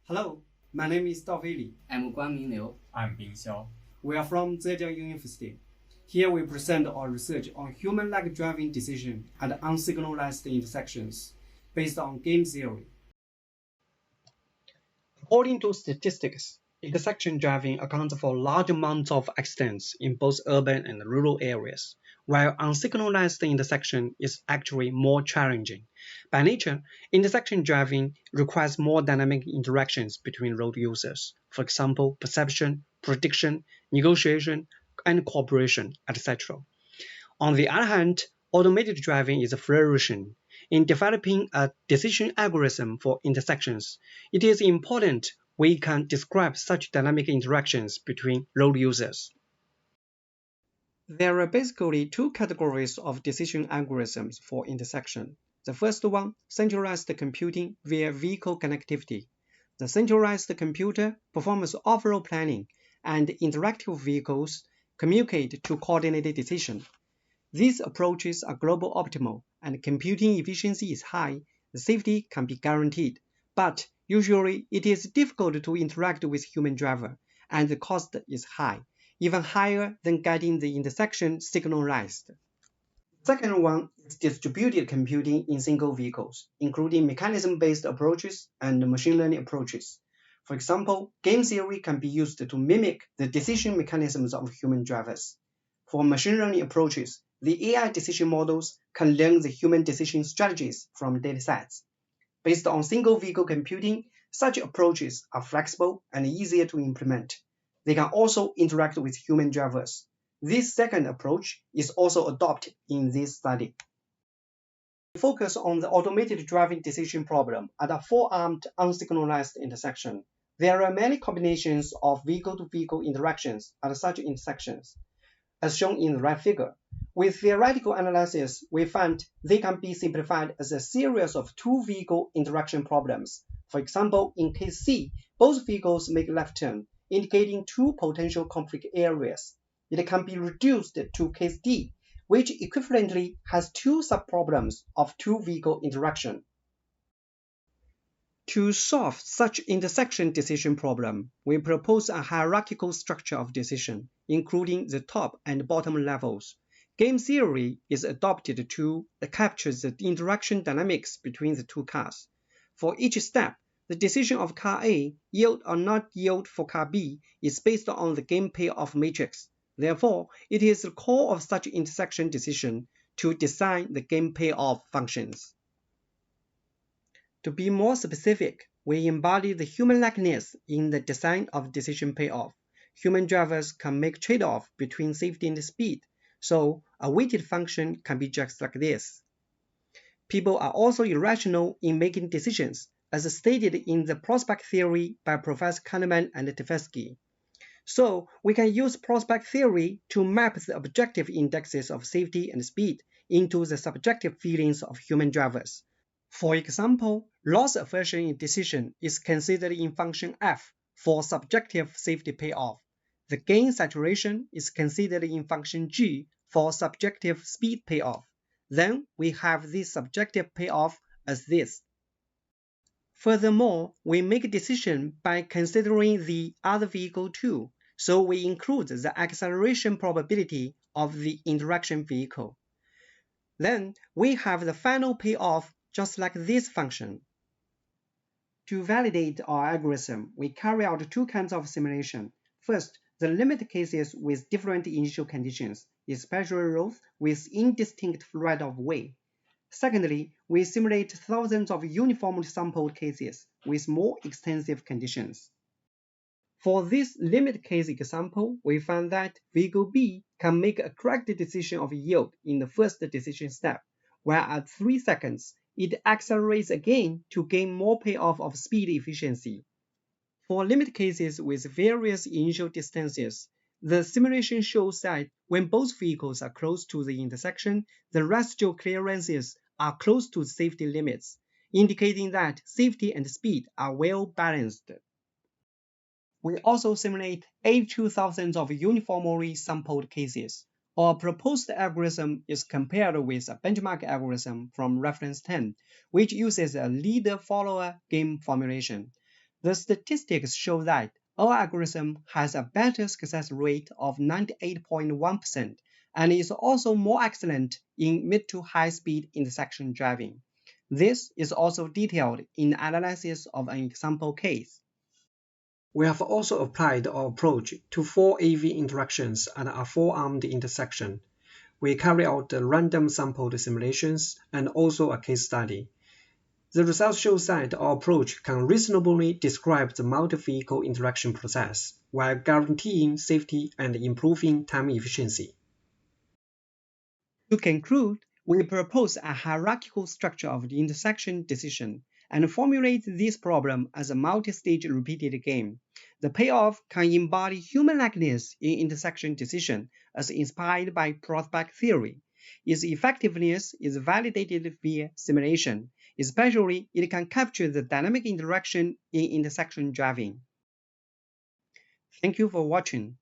Hello, my name is Daofei Li. I'm Guangming Liu. I'm Bing Xiao. We are from Zhejiang University. Here we present our research on human-like driving decision and unsignalized intersections based on game theory. According to statistics, intersection driving accounts for large amounts of accidents in both urban and rural areas, while unsignalized intersection is actually more challenging. By nature, intersection driving requires more dynamic interactions between road users, for example, perception, prediction, negotiation, and cooperation, etc. On the other hand, automated driving is flourishing. In developing a decision algorithm for intersections, it is important we can describe such dynamic interactions between road users. There are basically two categories of decision algorithms for intersection. The first one, centralized computing via vehicle connectivity. The centralized computer performs overall planning, and interactive vehicles communicate to coordinate decision. These approaches are global optimal, and computing efficiency is high, the safety can be guaranteed. But usually it is difficult to interact with human driver, and the cost is high, even higher than getting the intersection signalized. Second one is distributed computing in single vehicles, including mechanism-based approaches and machine learning approaches. For example, game theory can be used to mimic the decision mechanisms of human drivers. For machine learning approaches, the AI decision models can learn the human decision strategies from datasets. Based on single vehicle computing, such approaches are flexible and easier to implement. They can also interact with human drivers. This second approach is also adopted in this study. We focus on the automated driving decision problem at a four-armed unsignalized intersection. There are many combinations of vehicle-to-vehicle interactions at such intersections, as shown in the right figure. With theoretical analysis, we find they can be simplified as a series of two-vehicle interaction problems. For example, in case C, both vehicles make a left turn, indicating two potential conflict areas. It can be reduced to case D, which equivalently has two subproblems of two-vehicle interaction. To solve such intersection decision problem, we propose a hierarchical structure of decision, including the top and bottom levels. Game theory is adopted to capture the interaction dynamics between the two cars. For each step, the decision of car A, yield or not yield for car B, is based on the game payoff matrix. Therefore, it is the core of such intersection decision to design the game payoff functions. To be more specific, we embody the human-likeness in the design of decision payoff. Human drivers can make trade-off between safety and speed, so a weighted function can be just like this. People are also irrational in making decisions, as stated in the prospect theory by Professor Kahneman and Tversky. So we can use prospect theory to map the objective indexes of safety and speed into the subjective feelings of human drivers. For example, loss aversion in decision is considered in function f for subjective safety payoff. The gain saturation is considered in function g for subjective speed payoff. Then we have this subjective payoff as this. Furthermore, we make a decision by considering the other vehicle too, so we include the acceleration probability of the interaction vehicle. Then we have the final payoff just like this function. To validate our algorithm, we carry out two kinds of simulation. First, the limit cases with different initial conditions, especially those with indistinct right of way. Secondly, we simulate thousands of uniformly sampled cases with more extensive conditions. For this limit case example, we find that vehicle B can make a correct decision of yield in the first decision step, while at 3 seconds, it accelerates again to gain more payoff of speed efficiency. For limit cases with various initial distances, the simulation shows that when both vehicles are close to the intersection, the residual clearances are close to safety limits, indicating that safety and speed are well balanced. We also simulate 82,000 of uniformly sampled cases. Our proposed algorithm is compared with a benchmark algorithm from reference 10, which uses a leader-follower game formulation. The statistics show that our algorithm has a better success rate of 98.1% and is also more excellent in mid to high speed intersection driving. This is also detailed in the analysis of an example case. We have also applied our approach to 4 AV interactions at a 4-armed intersection. We carry out the random sampled simulations and also a case study. The results show that our approach can reasonably describe the multi-vehicle interaction process while guaranteeing safety and improving time efficiency. To conclude, we propose a hierarchical structure of the intersection decision and formulate this problem as a multi-stage repeated game. The payoff can embody human likeness in intersection decision as inspired by probabilistic theory. Its effectiveness is validated via simulation, especially it can capture the dynamic interaction in intersection driving. Thank you for watching.